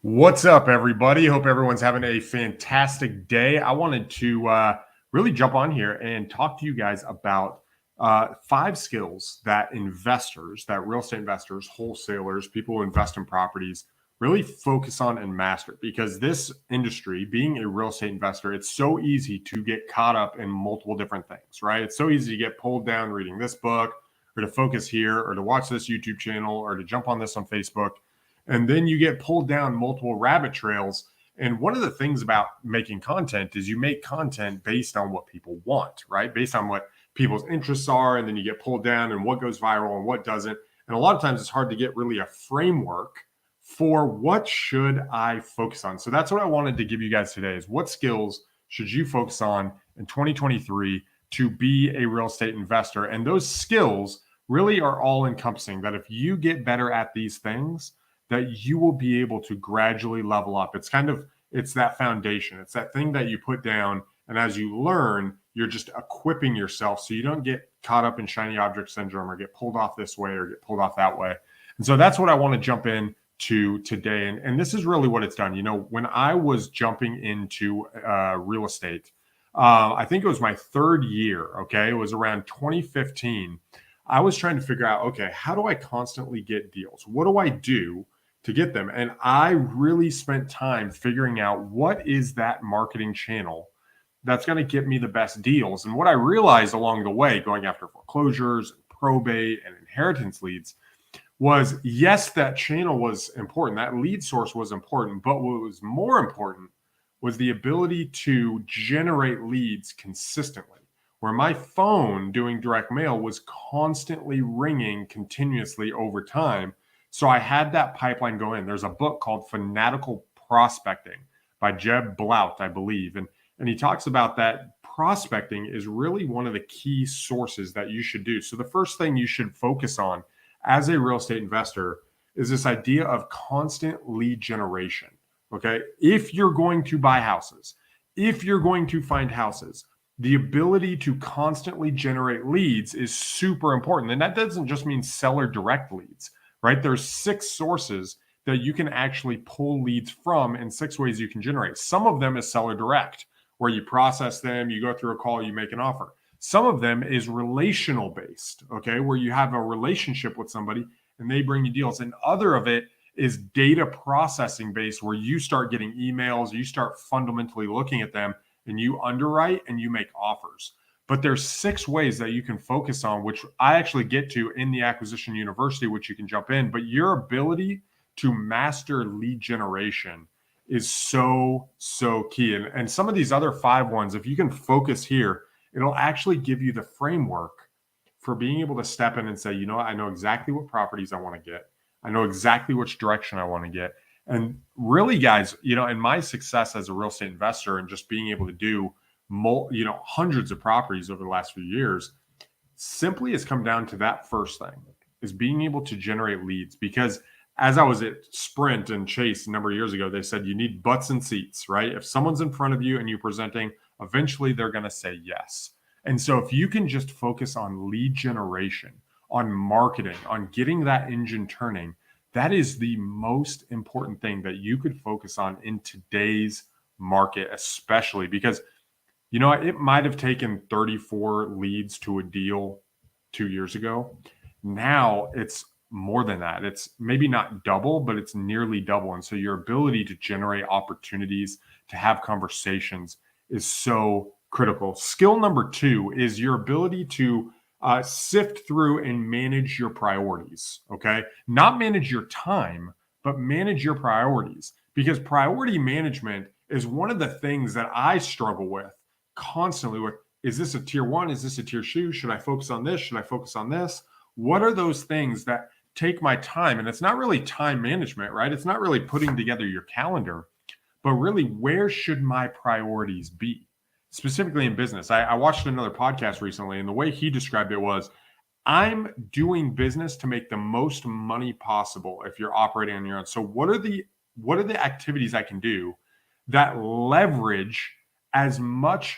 What's up, everybody? Hope everyone's having a fantastic day. I wanted to really jump on here and talk to you guys about 5 skills that investors, that real estate investors, wholesalers, people who invest in properties really focus on and master. Because this industry, being a real estate investor, it's so easy to get caught up in multiple different things, right? It's so easy to get pulled down reading this book or to focus here or to watch this YouTube channel or to jump on this on Facebook, and then you get pulled down multiple rabbit trails. And one of the things about making content is you make content based on what people want, right? Based on what people's interests are. And then you get pulled down and what goes viral and what doesn't. And a lot of times it's hard to get really a framework for what should I focus on. So that's what I wanted to give you guys today is what skills should you focus on in 2023 to be a real estate investor? And those skills really are all encompassing that if you get better at these things, that you will be able to gradually level up. It's that foundation. It's that thing that you put down. And as you learn, you're just equipping yourself so you don't get caught up in shiny object syndrome or get pulled off this way or get pulled off that way. And so that's what I want to jump into today. And this is really what it's done. You know, when I was jumping into real estate, I think it was my third year. Okay. It was around 2015. I was trying to figure out, okay, how do I constantly get deals? What do I do to get them? And I really spent time figuring out what is that marketing channel that's going to get me the best deals. And what I realized along the way, going after foreclosures, probate, and inheritance leads, was yes, that channel was important. That lead source was important. But what was more important was the ability to generate leads consistently. Where my phone doing direct mail was constantly ringing continuously over time. So I had that pipeline go in. There's a book called Fanatical Prospecting by Jeb Blount, I believe. And he talks about that prospecting is really one of the key sources that you should do. So the first thing you should focus on as a real estate investor is this idea of constant lead generation. Okay. If you're going to buy houses, if you're going to find houses, the ability to constantly generate leads is super important. And that doesn't just mean seller direct leads, right? There's 6 sources that you can actually pull leads from and 6 ways you can generate. Some of them is seller direct, where you process them, you go through a call, you make an offer. Some of them is relational based, okay, where you have a relationship with somebody and they bring you deals. And other of it is data processing based, where you start getting emails, you start fundamentally looking at them and you underwrite and you make offers. But there's 6 ways that you can focus on, which I actually get to in the Acquisition University, which you can jump in. But your ability to master lead generation is so key. And some of these other 5 ones, if you can focus here, it'll actually give you the framework for being able to step in and say, you know what, I know exactly what properties I want to get. I know exactly which direction I want to get. And really, guys, you know, in my success as a real estate investor and just being able to do hundreds of properties over the last few years, simply has come down to that first thing, is being able to generate leads. Because as I was at Sprint and Chase a number of years ago, they said you need butts and seats, right? If someone's in front of you and you're presenting, eventually they're going to say yes. And so if you can just focus on lead generation, on marketing, on getting that engine turning, that is the most important thing that you could focus on in today's market, especially because, you know, it might have taken 34 leads to a deal 2 years ago. Now it's more than that. It's maybe not double, but it's nearly double. And so your ability to generate opportunities, to have conversations is so critical. Skill number 2 is your ability to sift through and manage your priorities. Okay. Not manage your time, but manage your priorities, because priority management is one of the things that I struggle with constantly. With, is this a tier 1? Is this a tier 2? Should I focus on this? Should I focus on this? What are those things that take my time? And it's not really time management, right? It's not really putting together your calendar, but really, where should my priorities be? Specifically in business. I watched another podcast recently, and the way he described it was, I'm doing business to make the most money possible if you're operating on your own. So what are the activities I can do that leverage as much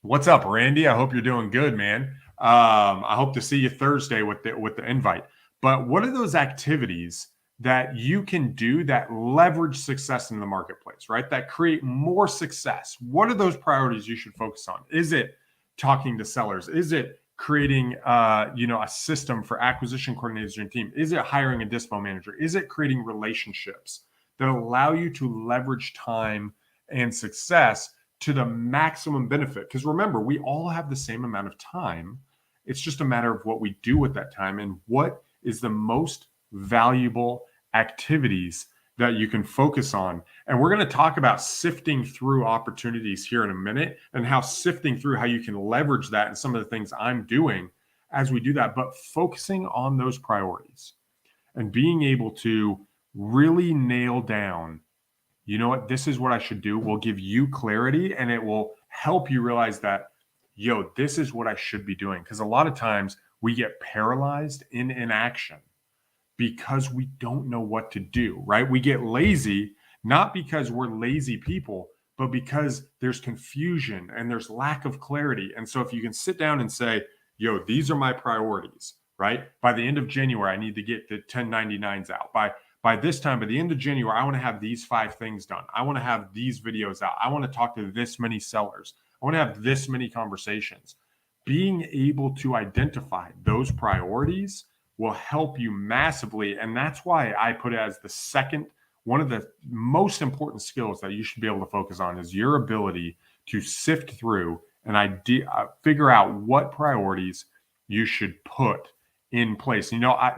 what's up, Randy? I hope you're doing good, man. I hope to see you Thursday with the invite. But what are those activities that you can do that leverage success in the marketplace, right? That create more success. What are those priorities you should focus on? Is it talking to sellers? Is it creating a system for acquisition coordinators in your team? Is it hiring a dispo manager? Is it creating relationships that allow you to leverage time and success to the maximum benefit? Because remember, we all have the same amount of time. It's just a matter of what we do with that time and what is the most valuable activities that you can focus on. And we're going to talk about sifting through opportunities here in a minute, and how sifting through how you can leverage that and some of the things I'm doing as we do that. But focusing on those priorities and being able to really nail down, you know what, this is what I should do, will give you clarity, and it will help you realize that, this is what I should be doing. Because a lot of times we get paralyzed in inaction because we don't know what to do, right? We get lazy, not because we're lazy people, but because there's confusion and there's lack of clarity. And so if you can sit down and say, these are my priorities, right? By the end of January, I need to get the 1099s out. By this time, by the end of January, I want to have these 5 things done. I want to have these videos out. I want to talk to this many sellers. I want to have this many conversations. Being able to identify those priorities will help you massively. And that's why I put it as the second, one of the most important skills that you should be able to focus on, is your ability to sift through and figure out what priorities you should put in place.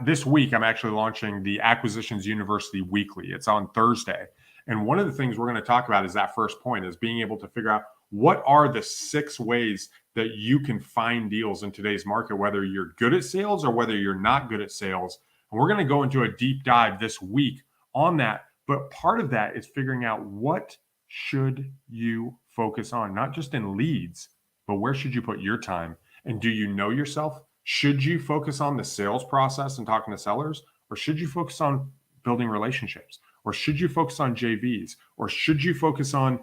This week, I'm actually launching the Acquisitions University Weekly. It's on Thursday. And one of the things we're going to talk about is that first point, is being able to figure out what are the 6 ways that you can find deals in today's market, whether you're good at sales or whether you're not good at sales. And we're going to go into a deep dive this week on that. But part of that is figuring out, what should you focus on, not just in leads, but where should you put your time? And do you know yourself? Should you focus on the sales process and talking to sellers, or should you focus on building relationships? Or should you focus on JVs? Or should you focus on,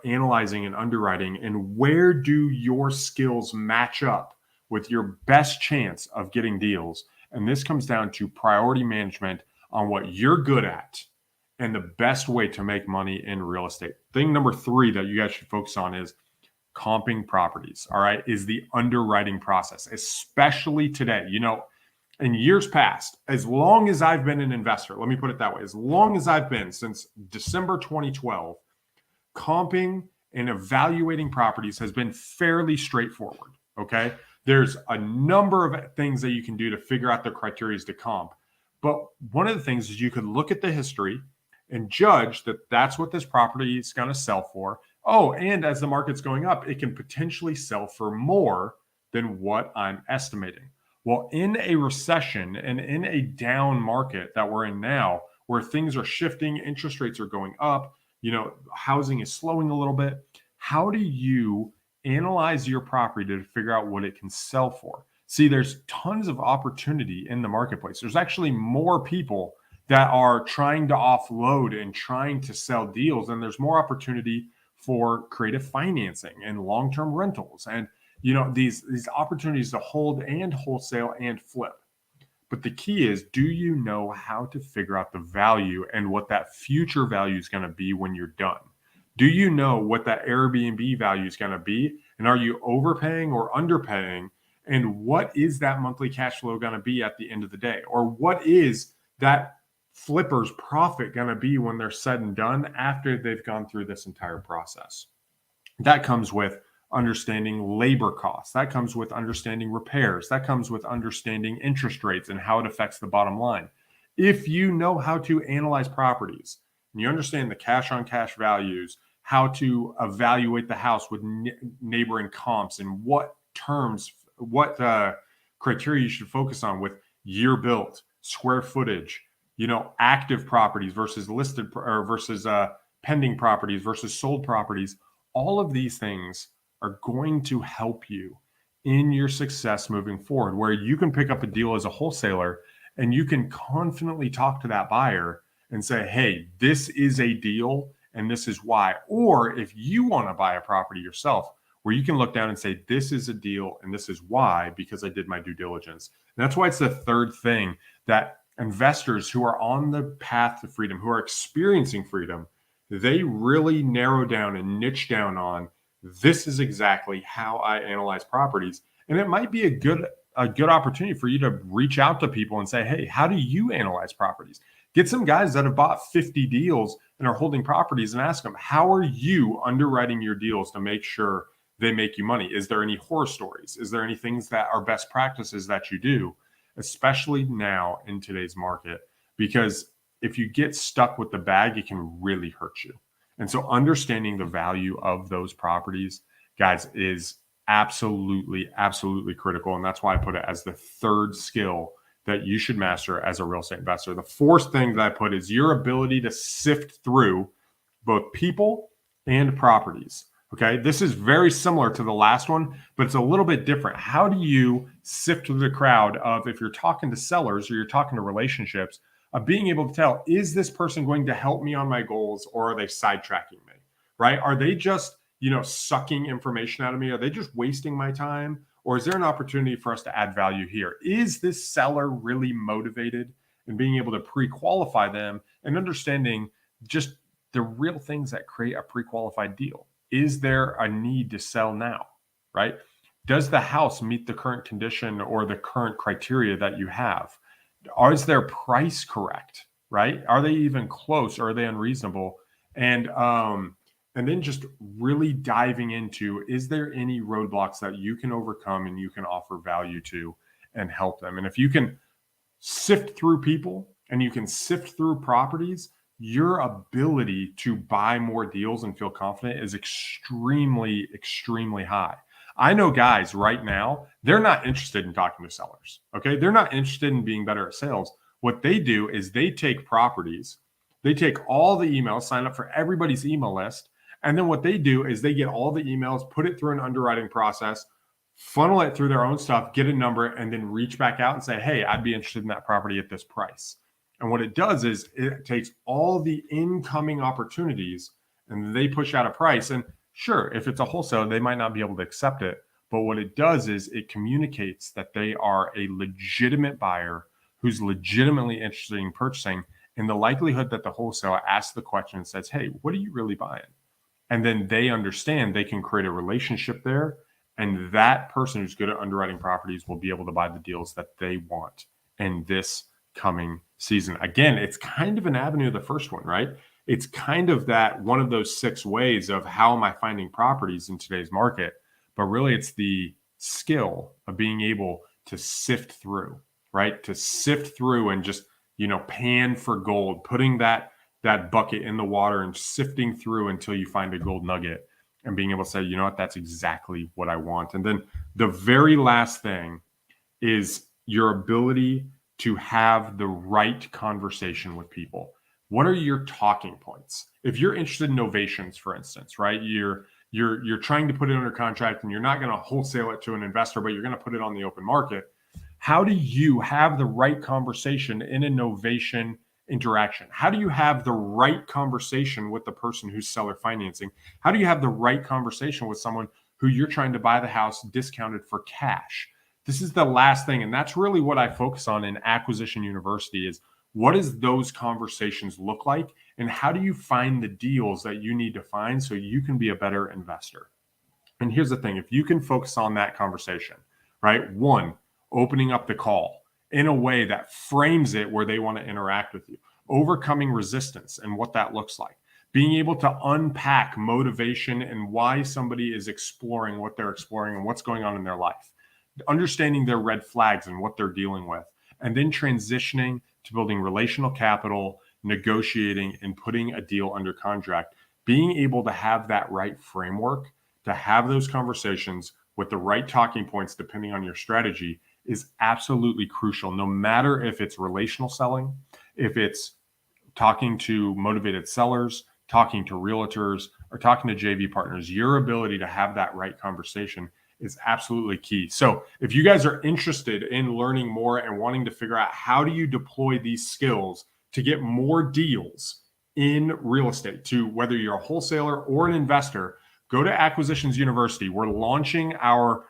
analyzing and underwriting? And where do your skills match up with your best chance of getting deals? And this comes down to priority management on what you're good at and the best way to make money in real estate. Thing number 3 that you guys should focus on is comping properties, all right, is the underwriting process, especially today. In years past, as long as I've been an investor, let me put it that way, as long as I've been, since December 2012, comping and evaluating properties has been fairly straightforward, okay? There's a number of things that you can do to figure out the criteria to comp. But one of the things is you could look at the history and judge that that's what this property is going to sell for. Oh, and as the market's going up, it can potentially sell for more than what I'm estimating. Well, in a recession and in a down market that we're in now, where things are shifting, interest rates are going up, housing is slowing a little bit, how do you analyze your property to figure out what it can sell for? See, there's tons of opportunity in the marketplace. There's actually more people that are trying to offload and trying to sell deals, and there's more opportunity for creative financing and long-term rentals and these opportunities to hold and wholesale and flip. But the key is, do you know how to figure out the value and what that future value is going to be when you're done? Do you know what that Airbnb value is going to be? And are you overpaying or underpaying? And what is that monthly cash flow going to be at the end of the day? Or what is that flipper's profit going to be when they're said and done after they've gone through this entire process? That comes with understanding labor costs. That comes with understanding repairs. That comes with understanding interest rates and how it affects the bottom line. If you know how to analyze properties and you understand the cash on cash values, how to evaluate the house with neighboring comps and what terms, what criteria you should focus on with year built, square footage, active properties versus listed or versus pending properties versus sold properties, all of these things are going to help you in your success moving forward, where you can pick up a deal as a wholesaler and you can confidently talk to that buyer and say, hey, this is a deal and this is why. Or if you want to buy a property yourself, where you can look down and say, this is a deal and this is why, because I did my due diligence. And that's why it's the third thing that investors who are on the path to freedom, who are experiencing freedom, they really narrow down and niche down on, this is exactly how I analyze properties. And it might be a good opportunity for you to reach out to people and say, hey, how do you analyze properties? Get some guys that have bought 50 deals and are holding properties and ask them, how are you underwriting your deals to make sure they make you money? Is there any horror stories? Is there any things that are best practices that you do, especially now in today's market? Because if you get stuck with the bag, it can really hurt you. And so understanding the value of those properties, guys, is absolutely, absolutely critical. And that's why I put it as the third skill that you should master as a real estate investor. The fourth thing that I put is your ability to sift through both people and properties. Okay, this is very similar to the last one, but it's a little bit different. How do you sift through the crowd of, if you're talking to sellers or you're talking to relationships, of being able to tell, is this person going to help me on my goals, or are they sidetracking me, right? Are they just, sucking information out of me? Are they just wasting my time? Or is there an opportunity for us to add value here? Is this seller really motivated? And being able to pre-qualify them and understanding just the real things that create a pre-qualified deal. Is there a need to sell now, right? Does the house meet the current condition or the current criteria that you have? Is their price correct, right? Are they even close, or are they unreasonable? And then just really diving into, is there any roadblocks that you can overcome and you can offer value to and help them? And if you can sift through people and you can sift through properties, your ability to buy more deals and feel confident is extremely, extremely high. I know guys right now, they're not interested in talking to sellers. Okay. They're not interested in being better at sales. What they do is they take properties, they take all the emails, sign up for everybody's email list. And then what they do is they get all the emails, put it through an underwriting process, funnel it through their own stuff, get a number, and then reach back out and say, hey, I'd be interested in that property at this price. And what it does is it takes all the incoming opportunities and they push out a price. And sure, if it's a wholesale, they might not be able to accept it. But what it does is it communicates that they are a legitimate buyer who's legitimately interested in purchasing. And the likelihood that the wholesaler asks the question and says, hey, what are you really buying? And then they understand they can create a relationship there. And that person who's good at underwriting properties will be able to buy the deals that they want in this coming season. Again, it's kind of an avenue of the first one, right? It's kind of that one of those 6 ways of how am I finding properties in today's market? But really, it's the skill of being able to sift through, right? To sift through and just, pan for gold, putting that bucket in the water and sifting through until you find a gold nugget and being able to say, you know what, that's exactly what I want. And then the very last thing is your ability to have the right conversation with people. What are your talking points? If you're interested in novations, for instance, right? You're trying to put it under contract and you're not going to wholesale it to an investor, but you're going to put it on the open market. How do you have the right conversation in a novation interaction? How do you have the right conversation with the person who's seller financing? How do you have the right conversation with someone who you're trying to buy the house discounted for cash? This is the last thing. And that's really what I focus on in Acquisition University is what does those conversations look like? And how do you find the deals that you need to find so you can be a better investor? And here's the thing. If you can focus on that conversation, right? 1, opening up the call in a way that frames it where they want to interact with you, overcoming resistance and what that looks like, being able to unpack motivation and why somebody is exploring what they're exploring and what's going on in their life, understanding their red flags and what they're dealing with, and then transitioning to building relational capital, negotiating, and putting a deal under contract. Being able to have that right framework, to have those conversations with the right talking points, depending on your strategy, is absolutely crucial. No matter if it's relational selling, if it's talking to motivated sellers, talking to realtors, or talking to JV partners, your ability to have that right conversation is absolutely key. So if you guys are interested in learning more and wanting to figure out how do you deploy these skills to get more deals in real estate, to whether you're a wholesaler or an investor, go to Acquisitions University. We're launching our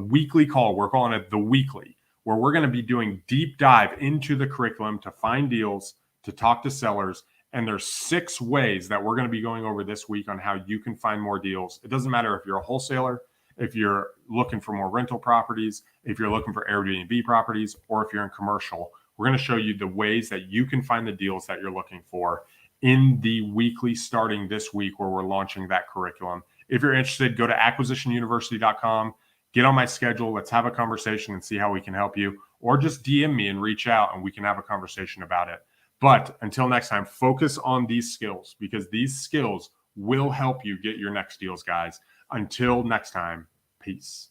weekly call. We're calling it the weekly, where we're going to be doing deep dive into the curriculum to find deals, to talk to sellers. And there's 6 ways that we're going to be going over this week on how you can find more deals. It doesn't matter if you're a wholesaler, if you're looking for more rental properties, if you're looking for Airbnb properties, or if you're in commercial. We're going to show you the ways that you can find the deals that you're looking for in the weekly starting this week where we're launching that curriculum. If you're interested, go to acquisitionuniversity.com, get on my schedule. Let's have a conversation and see how we can help you, or just DM me and reach out and we can have a conversation about it. But until next time, focus on these skills because these skills will help you get your next deals, guys. Until next time, peace.